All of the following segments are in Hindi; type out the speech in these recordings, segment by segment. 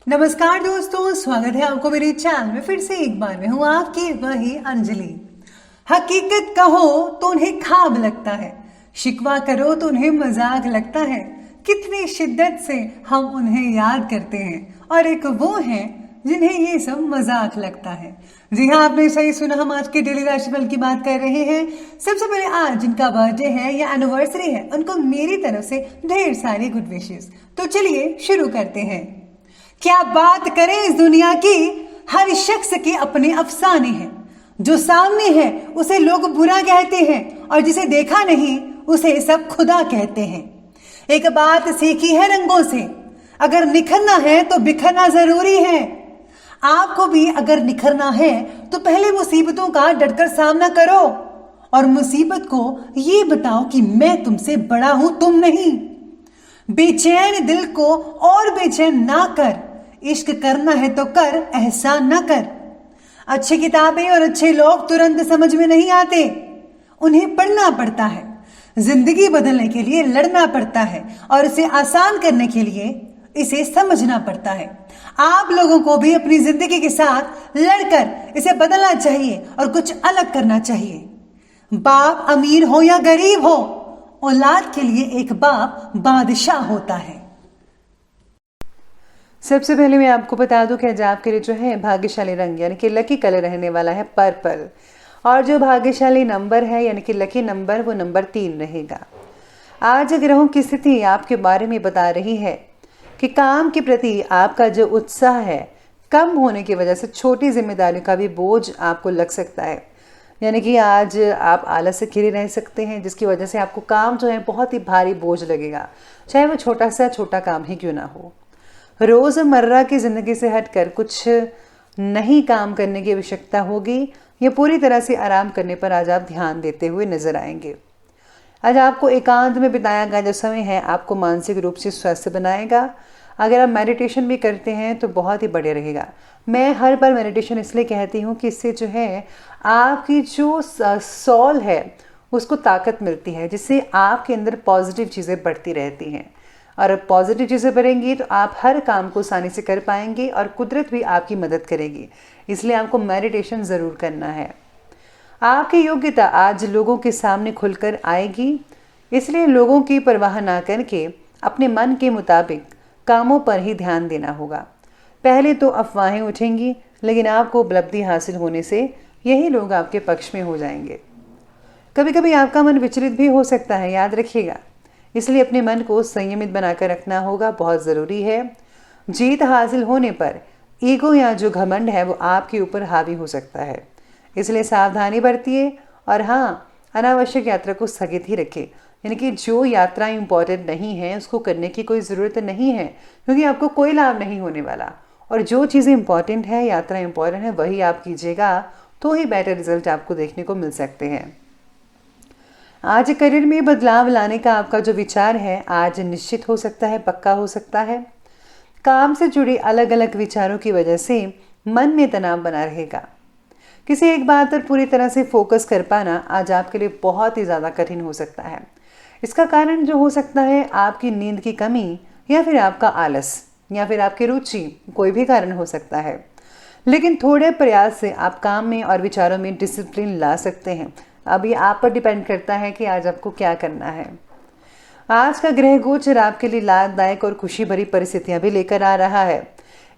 नमस्कार दोस्तों, स्वागत है आपको मेरे चैनल में। फिर से एक बार मैं हूँ आपकी वही अंजलि। हकीकत कहो तो उन्हें ख्वाब लगता है, शिकवा करो तो उन्हें मजाक लगता है। कितनी शिद्दत से हम उन्हें याद करते हैं और एक वो हैं जिन्हें ये सब मजाक लगता है। जी हाँ, आपने सही सुना, हम आज के डेली राशिफल की बात कर रहे हैं। सबसे पहले आज जिनका बर्थडे है या एनिवर्सरी है, उनको मेरी तरफ से ढेर सारी गुड विशेस। तो चलिए शुरू करते हैं। क्या बात करें इस दुनिया की, हर शख्स के अपने अफसाने हैं। जो सामने है उसे लोग बुरा कहते हैं और जिसे देखा नहीं उसे सब खुदा कहते हैं। एक बात सीखी है रंगों से, अगर निखरना है तो बिखरना जरूरी है। आपको भी अगर निखरना है तो पहले मुसीबतों का डटकर सामना करो और मुसीबत को ये बताओ कि मैं तुमसे बड़ा हूं, तुम नहीं। बेचैन दिल को और बेचैन ना कर, इश्क करना है तो कर, एहसान ना कर। अच्छी किताबें और अच्छे लोग तुरंत समझ में नहीं आते, उन्हें पढ़ना पड़ता है। जिंदगी बदलने के लिए लड़ना पड़ता है और इसे आसान करने के लिए इसे समझना पड़ता है। आप लोगों को भी अपनी जिंदगी के साथ लड़कर इसे बदलना चाहिए और कुछ अलग करना चाहिए। बाप अमीर हो या गरीब हो, औलाद के लिए एक बाप बादशाह होता है। सबसे पहले मैं आपको बता दूं कि आज आपके लिए जो है भाग्यशाली रंग यानी कि लकी कलर रहने वाला है पर्पल, और जो भाग्यशाली नंबर है यानी कि लकी नंबर वो नंबर 3 रहेगा। आज ग्रहों की स्थिति आपके बारे में बता रही है कि काम के प्रति आपका जो उत्साह है कम होने की वजह से छोटी जिम्मेदारियों का भी बोझ आपको लग सकता है। यानी कि आज आप आलस से घिरे रह सकते हैं, जिसकी वजह से आपको काम जो है बहुत ही भारी बोझ लगेगा, चाहे वो छोटा काम ही क्यों ना हो। रोज़मर्रा की ज़िंदगी से हटकर कुछ नई काम करने की आवश्यकता होगी या पूरी तरह से आराम करने पर आज आप ध्यान देते हुए नजर आएंगे। आज आपको एकांत में बिताया गया जो समय है आपको मानसिक रूप से स्वस्थ बनाएगा। अगर आप मेडिटेशन भी करते हैं तो बहुत ही बढ़िया रहेगा। मैं हर बार मेडिटेशन इसलिए कहती हूँ कि इससे जो है आपकी जो सोल है उसको ताकत मिलती है, जिससे आपके अंदर पॉजिटिव चीज़ें बढ़ती रहती हैं, और पॉजिटिव चीज़ें बढ़ेंगी तो आप हर काम को आसानी से कर पाएंगे और कुदरत भी आपकी मदद करेगी। इसलिए आपको मेडिटेशन ज़रूर करना है। आपकी योग्यता आज लोगों के सामने खुलकर आएगी, इसलिए लोगों की परवाह ना करके अपने मन के मुताबिक कामों पर ही ध्यान देना होगा। पहले तो अफवाहें उठेंगी, लेकिन आपको उपलब्धि हासिल होने से यही लोग आपके पक्ष में हो जाएंगे। कभी कभी आपका मन विचलित भी हो सकता है, याद रखिएगा, इसलिए अपने मन को संयमित बनाकर रखना होगा, बहुत ज़रूरी है। जीत हासिल होने पर ईगो या जो घमंड है वो आपके ऊपर हावी हो सकता है, इसलिए सावधानी बरतिए और हाँ, अनावश्यक यात्रा को स्थगित ही रखें। यानी कि जो यात्रा इम्पॉर्टेंट नहीं है उसको करने की कोई ज़रूरत नहीं है, क्योंकि आपको कोई लाभ नहीं होने वाला। और जो चीज़ें इंपॉर्टेंट है, यात्रा इंपॉर्टेंट है, वही आप कीजिएगा, तो ही बेटर रिजल्ट आपको देखने को मिल सकते हैं। आज करियर में बदलाव लाने का आपका जो विचार है आज निश्चित हो सकता है, पक्का हो सकता है। काम से जुड़े अलग अलग विचारों की वजह से मन में तनाव बना रहेगा। किसी एक बात पर पूरी तरह से फोकस कर पाना आज आपके लिए बहुत ही ज़्यादा कठिन हो सकता है। इसका कारण जो हो सकता है आपकी नींद की कमी या फिर आपका आलस या फिर आपकी रुचि, कोई भी कारण हो सकता है। लेकिन थोड़े प्रयास से आप काम में और विचारों में डिसिप्लिन ला सकते हैं। अभी आप पर डिपेंड करता है कि आज आपको क्या करना है। आज का ग्रह गोचर आपके लिए लाभदायक और खुशी भरी परिस्थितियां भी लेकर आ रहा है,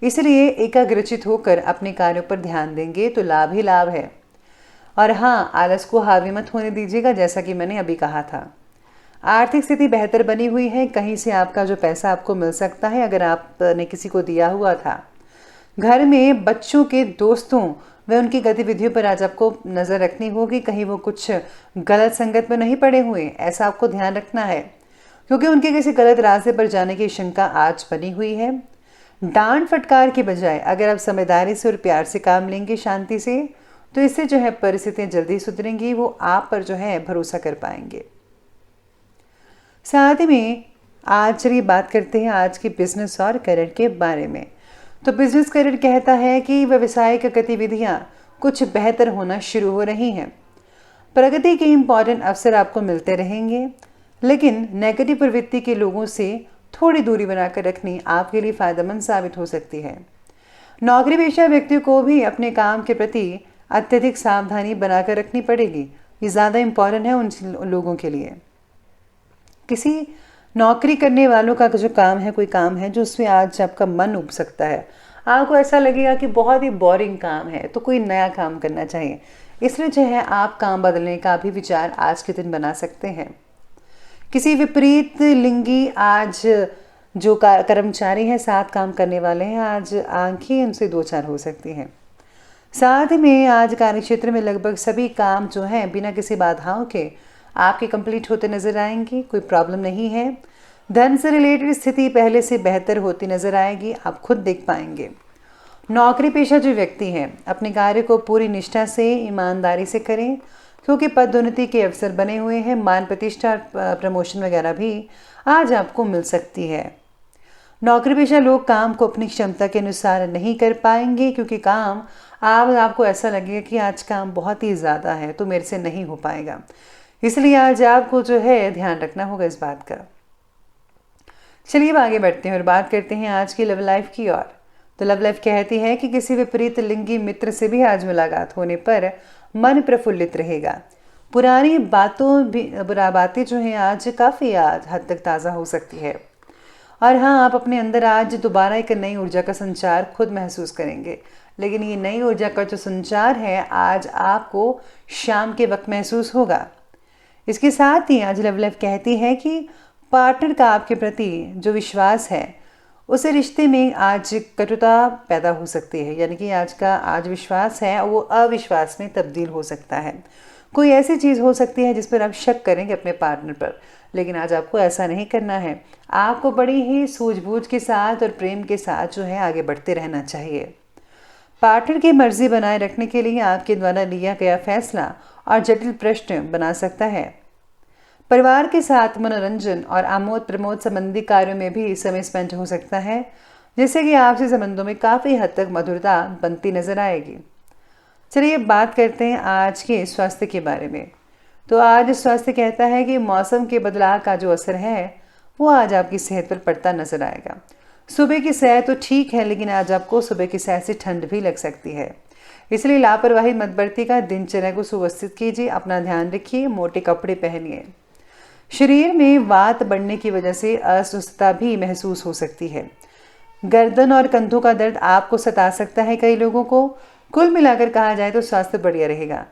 इसलिए एकाग्रचित होकर अपने कार्यों पर ध्यान देंगे तो लाभ ही लाभ है। और हाँ, आलस को हावी मत होने दीजिएगा, जैसा कि मैंने अभी कहा था। आर्थिक स्थिति बेहतर बनी हुई है, कहीं से आपका जो पैसा आपको मिल सकता है अगर आपने किसी को दिया हुआ था। घर में बच्चों के दोस्तों व उनकी गतिविधियों पर आज आपको नज़र रखनी होगी, कहीं वो कुछ गलत संगत में नहीं पड़े हुए, ऐसा आपको ध्यान रखना है, क्योंकि उनके किसी गलत रास्ते पर जाने की शंका आज बनी हुई है। डांट फटकार के बजाय अगर आप समझदारी से और प्यार से काम लेंगे, शांति से, तो इससे जो है परिस्थितियाँ जल्दी सुधरेंगी, वो आप पर जो है भरोसा कर पाएंगे। साथ ही में आज चलिए बात करते हैं आज के बिजनेस और करियर के बारे में। तो बिजनेस करियर कहता है कि व्यावसायिक गतिविधियां कुछ बेहतर होना शुरू हो रही हैं। प्रगति के इम्पॉर्टेंट अवसर आपको मिलते रहेंगे, लेकिन नेगेटिव प्रवृत्ति के लोगों से थोड़ी दूरी बनाकर रखनी आपके लिए फ़ायदेमंद साबित हो सकती है। नौकरी पेशा व्यक्तियों को भी अपने काम के प्रति अत्यधिक सावधानी बनाकर रखनी पड़ेगी। ये ज़्यादा इम्पॉर्टेंट है उन लोगों के लिए। किसी नौकरी करने वालों का जो काम है, कोई काम है जो उसमें आज आपका मन उब सकता है, आपको ऐसा लगेगा कि बहुत ही बोरिंग काम है, तो कोई नया काम करना चाहिए। इसलिए जो है आप काम बदलने का भी विचार आज के दिन बना सकते हैं। किसी विपरीत लिंगी आज जो कर्मचारी हैं, साथ काम करने वाले हैं, आज आंखें उनसे दो चार हो सकती हैं। साथ ही में आज कार्यक्षेत्र में लगभग सभी काम जो हैं बिना किसी बाधाओं के आपके कंप्लीट होते नजर आएंगे। कोई प्रॉब्लम नहीं है। धन से रिलेटेड स्थिति पहले से बेहतर होती नजर आएगी, आप खुद देख पाएंगे। नौकरी पेशा जो व्यक्ति हैं अपने कार्य को पूरी निष्ठा से, ईमानदारी से करें, क्योंकि पदोन्नति के अवसर बने हुए हैं। मान प्रतिष्ठा, प्रमोशन वगैरह भी आज आपको मिल सकती है। नौकरी पेशा लोग काम को अपनी क्षमता के अनुसार नहीं कर पाएंगे, क्योंकि काम आपको ऐसा लगेगा कि आज काम बहुत ही ज़्यादा है तो मेरे से नहीं हो पाएगा। इसलिए आज आपको जो है ध्यान रखना होगा इस बात का। चलिए अब आगे बढ़ते हैं और बात करते हैं आज की लव लाइफ की ओर। तो लव लाइफ कहती है कि किसी विपरीत लिंगी मित्र से भी आज मुलाकात होने पर मन प्रफुल्लित रहेगा। पुरानी बातें जो हैं आज काफ़ी हद तक ताज़ा हो सकती है। और हाँ, आप अपने अंदर आज दोबारा एक नई ऊर्जा का संचार खुद महसूस करेंगे। लेकिन ये नई ऊर्जा का जो संचार है आज आपको शाम के वक्त महसूस होगा। इसके साथ ही आज लव लाइफ कहती है कि पार्टनर का आपके प्रति जो विश्वास है उसे रिश्ते में आज कटुता पैदा हो सकती है। यानी कि आज विश्वास है वो अविश्वास में तब्दील हो सकता है। कोई ऐसी चीज़ हो सकती है जिस पर आप शक करेंगे अपने पार्टनर पर, लेकिन आज आपको ऐसा नहीं करना है। आपको बड़ी ही सूझबूझ के साथ और प्रेम के साथ जो है आगे बढ़ते रहना चाहिए। पार्टनर की मर्जी बनाए रखने के लिए आपके द्वारा लिया गया फैसला और जटिल प्रश्न बना सकता है। परिवार के साथ मनोरंजन और आमोद प्रमोद संबंधी कार्यों में भी समय स्पेंड हो सकता है, जिससे कि आपसे संबंधों में काफ़ी हद तक मधुरता बनती नजर आएगी। चलिए बात करते हैं आज के स्वास्थ्य के बारे में। तो आज स्वास्थ्य कहता है कि मौसम के बदलाव का जो असर है वो आज आपकी सेहत पर पड़ता नजर आएगा। सुबह की सैर तो ठीक है, लेकिन आज आपको सुबह की सैर से ठंड भी लग सकती है। इसलिए लापरवाही मत बरतिएगा। दिनचर्या को सुव्यवस्थित कीजिए, अपना ध्यान रखिए, मोटे कपड़े पहनिए। शरीर में वात बढ़ने की वजह से अस्वस्थता भी महसूस हो सकती है। गर्दन और कंधों का दर्द आपको सता सकता है कई लोगों को। कुल मिलाकर कहा जाए तो स्वास्थ्य बढ़िया रहेगा,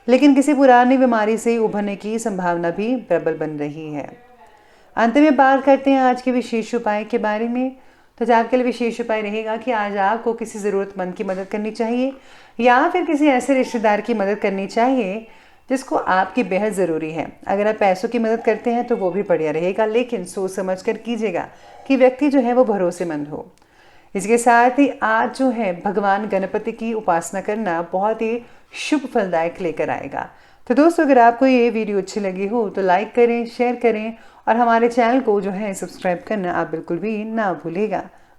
लेकिन किसी पुरानी बीमारी से उभरने की संभावना भी प्रबल बन रही है। अंत में बात करते हैं आज के विशेष उपाय के बारे में। तो आपके लिए विशेष उपाय रहेगा कि आज आपको किसी ज़रूरतमंद की मदद करनी चाहिए या फिर किसी ऐसे रिश्तेदार की मदद करनी चाहिए जिसको आपकी बेहद ज़रूरी है। अगर आप पैसों की मदद करते हैं तो वो भी बढ़िया रहेगा, लेकिन सोच समझ कर कीजिएगा कि व्यक्ति जो है वो भरोसेमंद हो। इसके साथ ही आज जो है भगवान गणपति की उपासना करना बहुत ही शुभ फलदायक लेकर आएगा। तो दोस्तों, अगर आपको ये वीडियो अच्छी लगी हो तो लाइक करें, शेयर करें और हमारे चैनल को जो है सब्सक्राइब करना आप बिल्कुल भी ना भूलिएगा।